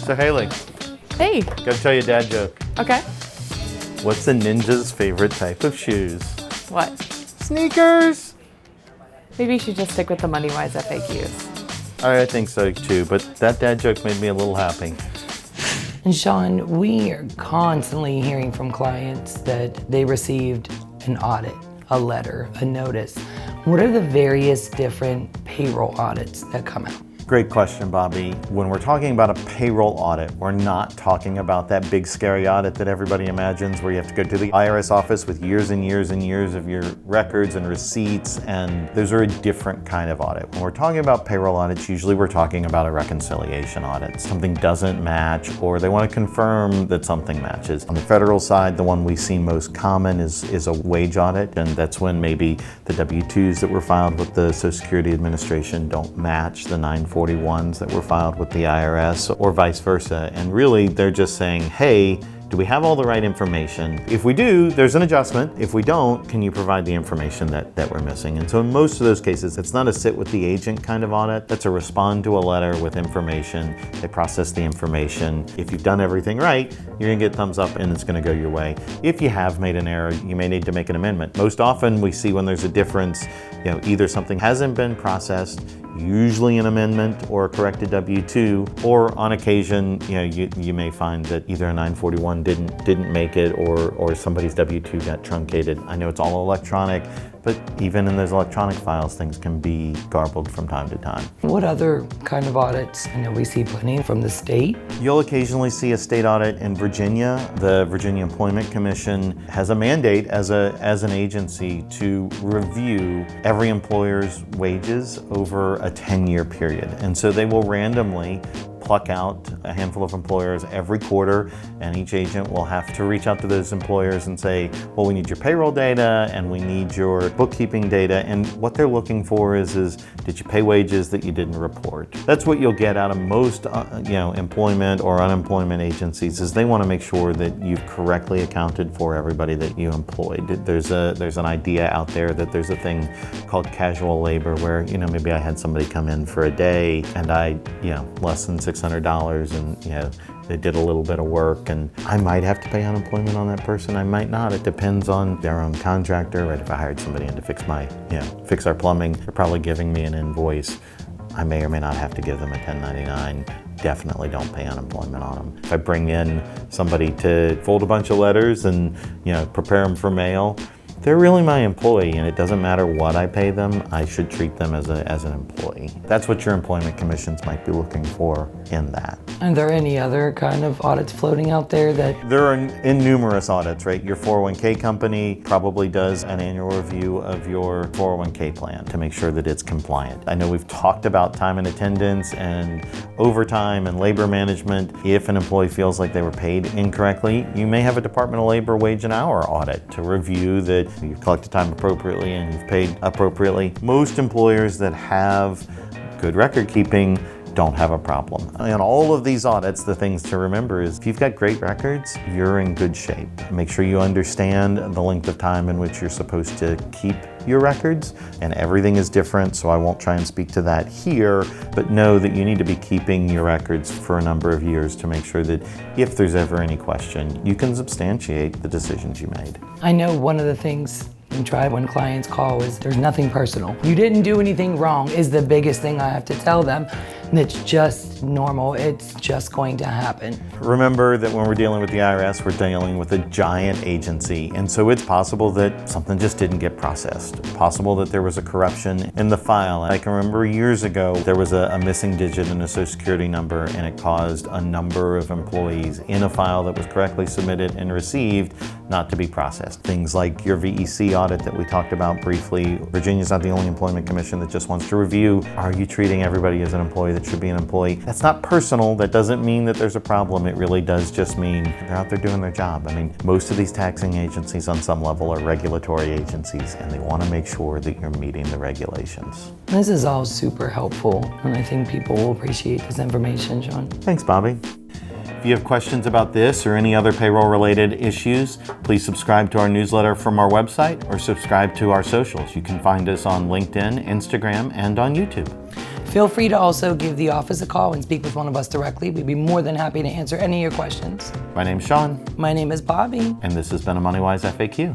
So Haley, Hey. gotta tell you a dad joke. Okay. What's a ninja's favorite type of shoes? What? Sneakers! Maybe you should just stick with the MoneyWise FAQs. I think so too, but that dad joke made me a little happy. And Sean, we are constantly hearing from clients that they received an audit, a letter, a notice. What are the various different payroll audits that come out? Great question, Bobby. When we're talking about a payroll audit, we're not talking about that big scary audit that everybody imagines where you have to go to the IRS office with years and years and years of your records and receipts, and those are a different kind of audit. When we're talking about payroll audits, usually we're talking about a reconciliation audit. Something doesn't match, or they want to confirm that something matches. On the federal side, the one we see most common is a wage audit, and that's when maybe the W-2s that were filed with the Social Security Administration don't match the 941s that were filed with the IRS, or vice versa. And really, they're just saying, hey, do we have all the right information? If we do, there's an adjustment. If we don't, can you provide the information that we're missing? And so in most of those cases, it's not a sit with the agent kind of audit. That's a respond to a letter with information. They process the information. If you've done everything right, you're gonna get thumbs up and it's gonna go your way. If you have made an error, you may need to make an amendment. Most often we see when there's a difference, either something hasn't been processed, usually an amendment or a corrected W-2, or on occasion, you may find that either a 941 didn't make it, or somebody's W-2 got truncated. I know it's all electronic, but even in those electronic files, things can be garbled from time to time. What other kind of audits? I know we see plenty from the state. You'll occasionally see a state audit in Virginia. The Virginia Employment Commission has a mandate as an agency to review every employer's wages over a 10-year period. And so they will randomly pluck out a handful of employers every quarter, and each agent will have to reach out to those employers and say, well, we need your payroll data and we need your bookkeeping data. And what they're looking for is did you pay wages that you didn't report? That's what you'll get out of most employment or unemployment agencies, is they want to make sure that you've correctly accounted for everybody that you employed. There's an idea out there that there's a thing called casual labor where, maybe I had somebody come in for a day and I, less than $600, and they did a little bit of work, and I might have to pay unemployment on that person. I might not. It depends on their own contractor. Right? If I hired somebody in to fix our plumbing, they're probably giving me an invoice. I may or may not have to give them a 1099. Definitely don't pay unemployment on them. If I bring in somebody to fold a bunch of letters and prepare them for mail, they're really my employee, and it doesn't matter what I pay them. I should treat them as an employee. That's what your employment commissions might be looking for in that. Are there any other kind of audits floating out there that? There are numerous audits, right? Your 401k company probably does an annual review of your 401k plan to make sure that it's compliant. I know we've talked about time and attendance and overtime and labor management. If an employee feels like they were paid incorrectly, you may have a Department of Labor wage and hour audit to review that you've collected time appropriately and you've paid appropriately. Most employers that have good record keeping don't have a problem. In all of these audits, the things to remember is if you've got great records, you're in good shape. Make sure you understand the length of time in which you're supposed to keep your records, and everything is different, so I won't try and speak to that here, but know that you need to be keeping your records for a number of years to make sure that if there's ever any question, you can substantiate the decisions you made. I know one of the things we try when clients call is there's nothing personal. You didn't do anything wrong is the biggest thing I have to tell them. And it's just normal. It's just going to happen. Remember that when we're dealing with the IRS, we're dealing with a giant agency. And so it's possible that something just didn't get processed. Possible that there was a corruption in the file. I can remember years ago, there was a missing digit in a Social Security number, and it caused a number of employees in a file that was correctly submitted and received not to be processed. Things like your VEC audit that we talked about briefly. Virginia's not the only employment commission that just wants to review, are you treating everybody as an employee that should be an employee? That's not personal. That doesn't mean that there's a problem. It really does just mean they're out there doing their job. I mean, most of these taxing agencies on some level are regulatory agencies, and they want to make sure that you're meeting the regulations. This is all super helpful, and I think people will appreciate this information, Sean. Thanks, Bobby. If you have questions about this or any other payroll-related issues, please subscribe to our newsletter from our website or subscribe to our socials. You can find us on LinkedIn, Instagram, and on YouTube. Feel free to also give the office a call and speak with one of us directly. We'd be more than happy to answer any of your questions. My name's Sean, My name is Bobby. and this has been a MoneyWise FAQ.